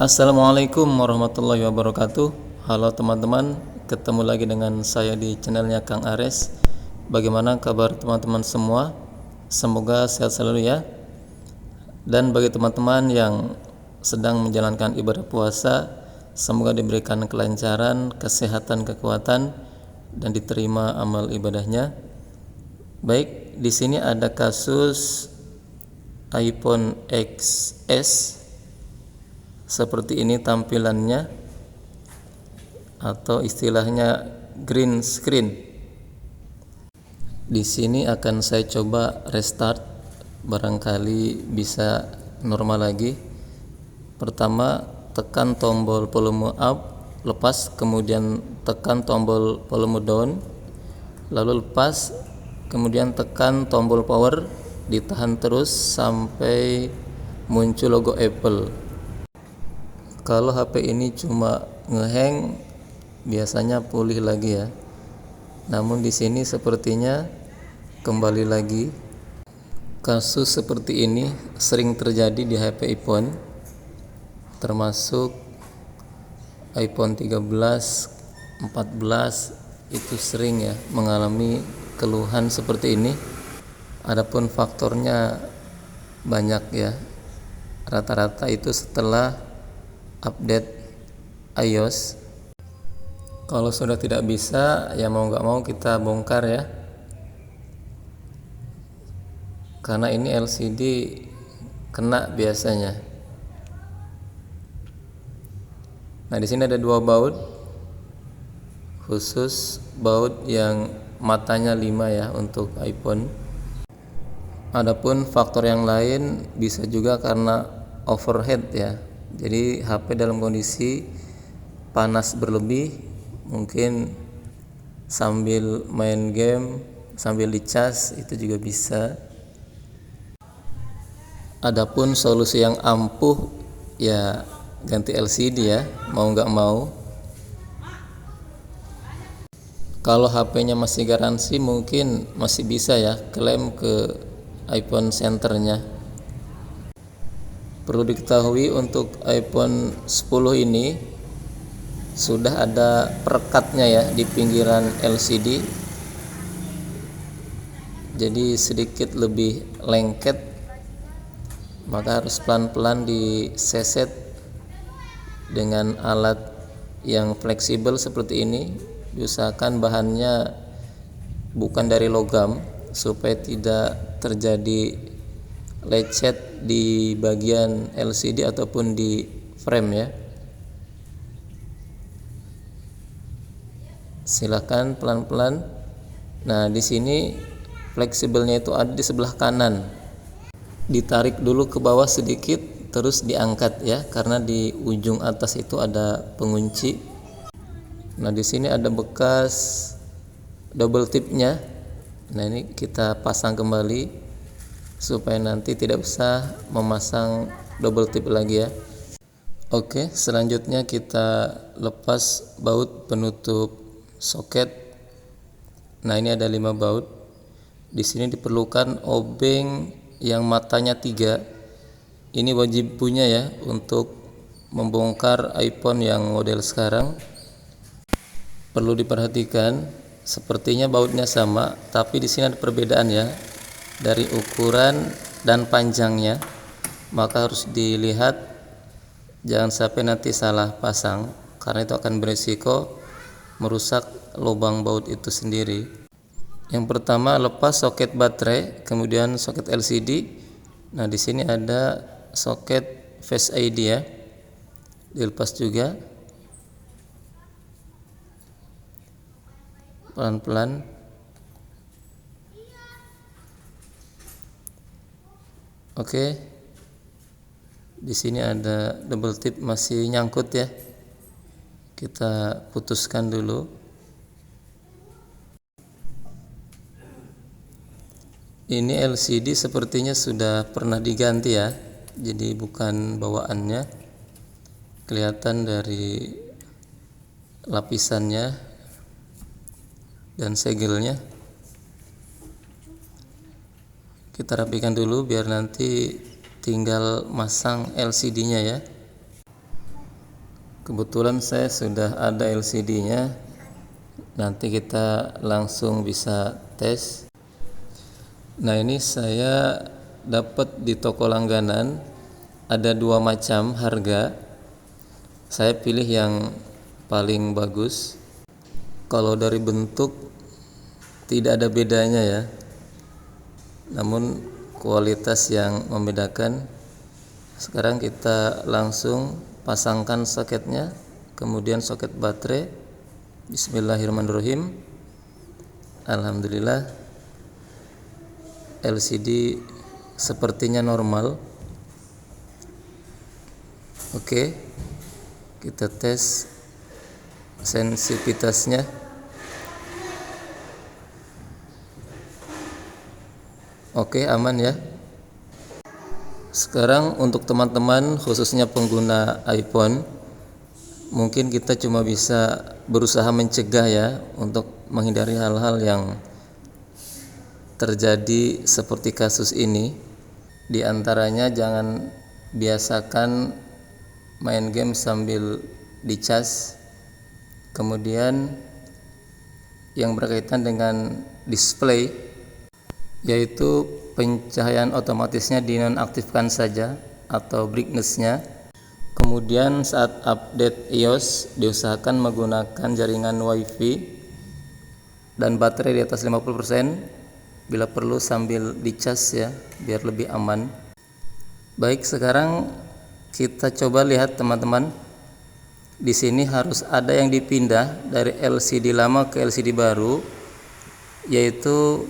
Assalamualaikum warahmatullahi wabarakatuh. Halo teman-teman, ketemu lagi dengan saya di channelnya Kang Ares. Bagaimana kabar teman-teman semua? Semoga sehat selalu ya. Dan bagi teman-teman yang sedang menjalankan ibadah puasa, semoga diberikan kelancaran, kesehatan, kekuatan, dan diterima amal ibadahnya. Baik, di sini ada kasus iPhone XS. Seperti ini tampilannya, atau istilahnya green screen. Di sini akan saya coba restart, barangkali bisa normal lagi. Pertama, tekan tombol volume up, lepas, kemudian tekan tombol volume down, lalu lepas, kemudian tekan tombol power, ditahan terus sampai muncul logo Apple. Kalau HP ini cuma ngehang, biasanya pulih lagi ya. Namun di sini sepertinya kembali lagi. Kasus seperti ini sering terjadi di HP iPhone, termasuk iPhone 13, 14 itu sering ya mengalami keluhan seperti ini. Adapun faktornya banyak ya. Rata-rata itu setelah update iOS. Kalau sudah tidak bisa, ya mau nggak mau kita bongkar ya, karena ini LCD kena biasanya. Nah, di sini ada dua baut khusus, baut yang matanya 5 ya untuk iPhone. Adapun faktor yang lain bisa juga karena overheat ya. Jadi HP dalam kondisi panas berlebih, mungkin sambil main game, sambil dicas, itu juga bisa. Adapun solusi yang ampuh ya ganti LCD ya, mau nggak mau. Kalau HP-nya masih garansi, mungkin masih bisa ya klaim ke iPhone centernya. Perlu diketahui untuk iPhone 10 ini sudah ada perekatnya ya di pinggiran LCD, jadi sedikit lebih lengket, maka harus pelan-pelan diseset dengan alat yang fleksibel seperti ini. Diusahakan bahannya bukan dari logam supaya tidak terjadi lecet di bagian LCD ataupun di frame ya. Silakan pelan-pelan. Nah, di sini fleksibelnya itu ada di sebelah kanan. Ditarik dulu ke bawah sedikit, terus diangkat ya, karena di ujung atas itu ada pengunci. Nah, di sini ada bekas double tipnya. Nah, ini kita pasang kembali supaya nanti tidak usah memasang double tip lagi ya. Oke, selanjutnya kita lepas baut penutup soket. Nah, ini ada 5 baut. Di sini diperlukan obeng yang matanya 3. Ini wajib punya ya untuk membongkar iPhone yang model sekarang. Perlu diperhatikan, sepertinya bautnya sama, tapi di sini ada perbedaan ya dari ukuran dan panjangnya, maka harus dilihat, jangan sampai nanti salah pasang, karena itu akan berisiko merusak lubang baut itu sendiri. Yang pertama, lepas soket baterai, kemudian soket LCD. Nah, di sini ada soket Face ID ya, dilepas juga pelan-pelan. Oke, di sini ada double tip masih nyangkut ya, kita putuskan dulu. Ini LCD sepertinya sudah pernah diganti ya, jadi bukan bawaannya, kelihatan dari lapisannya dan segelnya. Kita rapikan dulu biar nanti tinggal masang LCD-nya ya. Kebetulan saya sudah ada LCD-nya. Nanti kita langsung bisa tes. Nah, ini saya dapat di toko langganan. Ada 2 macam harga. Saya pilih yang paling bagus. Kalau dari bentuk tidak ada bedanya ya. Namun kualitas yang membedakan. Sekarang kita langsung pasangkan soketnya, kemudian soket baterai. Bismillahirrahmanirrahim. Alhamdulillah, LCD sepertinya normal. Oke, kita tes sensitivitasnya. Oke, aman ya. Sekarang untuk teman-teman khususnya pengguna iPhone, mungkin kita cuma bisa berusaha mencegah ya, untuk menghindari hal-hal yang terjadi seperti kasus ini. Di antaranya jangan biasakan main game sambil dicas. Kemudian yang berkaitan dengan display, yaitu pencahayaan otomatisnya dinonaktifkan saja atau brightness-nya. Kemudian saat update iOS diusahakan menggunakan jaringan WiFi dan baterai di atas 50%, bila perlu sambil dicas ya, biar lebih aman. Baik, sekarang kita coba lihat teman-teman. Di sini harus ada yang dipindah dari LCD lama ke LCD baru, yaitu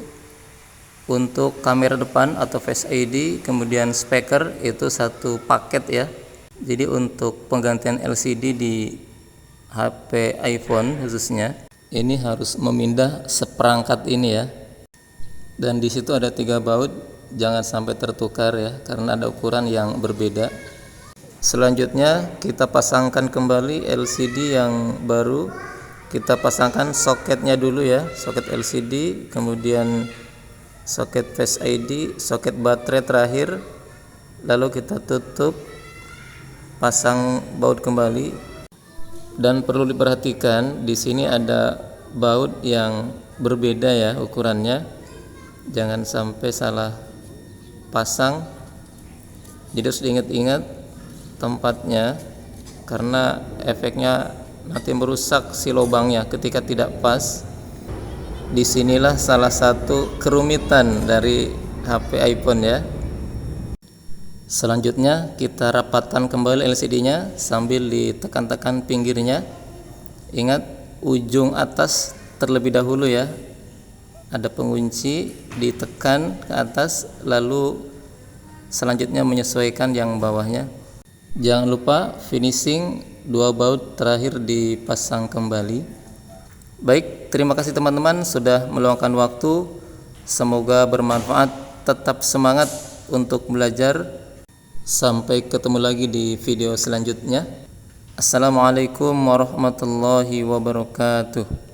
untuk kamera depan atau Face ID, kemudian speaker, itu satu paket ya. Jadi untuk penggantian LCD di HP iPhone khususnya, ini harus memindah seperangkat ini ya. Dan di situ ada 3 baut, jangan sampai tertukar ya, karena ada ukuran yang berbeda. Selanjutnya kita pasangkan kembali LCD yang baru. Kita pasangkan soketnya dulu ya, soket LCD, kemudian soket Face ID, soket baterai terakhir, lalu kita tutup, pasang baut kembali. Dan perlu diperhatikan, di sini ada baut yang berbeda ya ukurannya, jangan sampai salah pasang. Jadi harus diingat-ingat tempatnya, karena efeknya nanti merusak si lubangnya ketika tidak pas. Disinilah salah satu kerumitan dari HP iPhone ya. Selanjutnya kita rapatkan kembali LCD-nya sambil ditekan-tekan pinggirnya. Ingat, ujung atas terlebih dahulu ya. Ada pengunci, ditekan ke atas, lalu selanjutnya menyesuaikan yang bawahnya. Jangan lupa finishing 2 baut terakhir dipasang kembali. Baik, terima kasih teman-teman sudah meluangkan waktu. Semoga bermanfaat. Tetap semangat untuk belajar. Sampai ketemu lagi di video selanjutnya. Assalamualaikum warahmatullahi wabarakatuh.